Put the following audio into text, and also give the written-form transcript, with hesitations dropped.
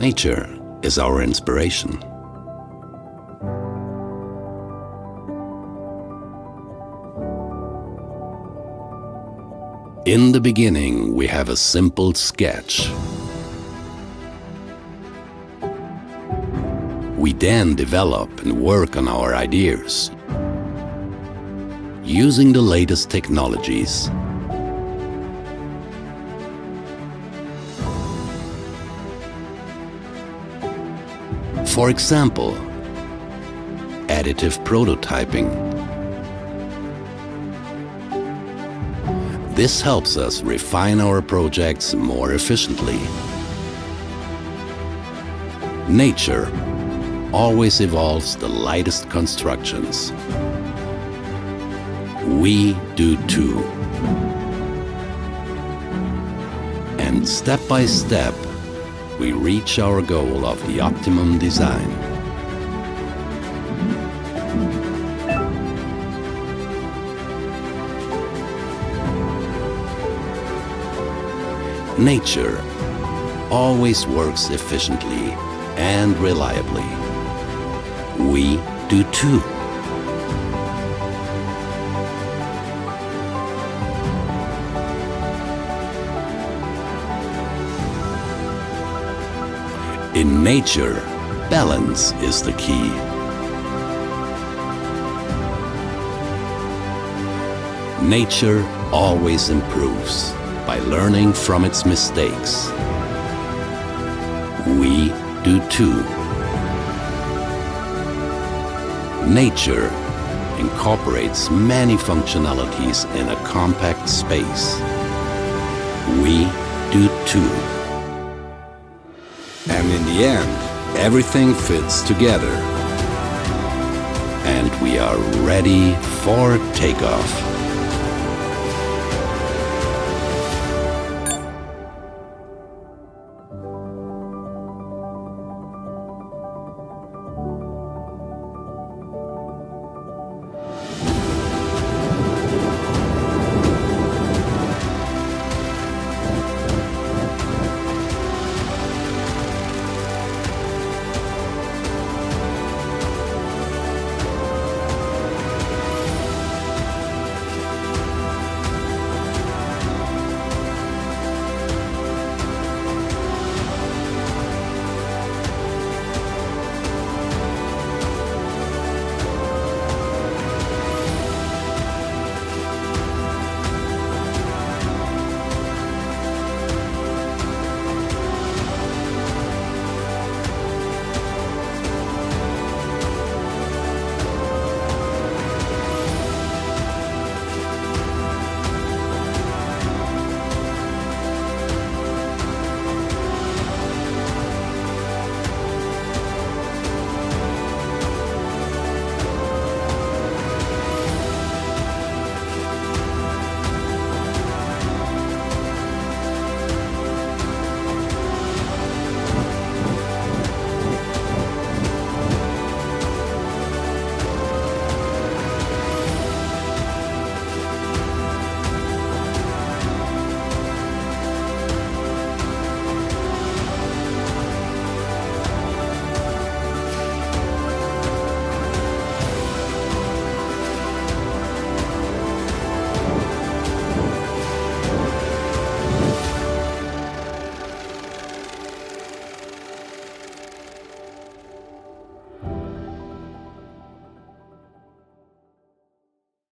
Nature is our inspiration. In the beginning, we have a simple sketch. We then develop and work on our ideas, using the latest technologies. For example, additive prototyping. This helps us refine our projects more efficiently. Nature always evolves the lightest constructions. We do too. And step by step, we reach our goal of the optimum design. Nature always works efficiently and reliably. We do too. In nature, balance is the key. Nature always improves by learning from its mistakes. We do too. Nature incorporates many functionalities in a compact space. We do too. And in the end, everything fits together. And we are ready for takeoff.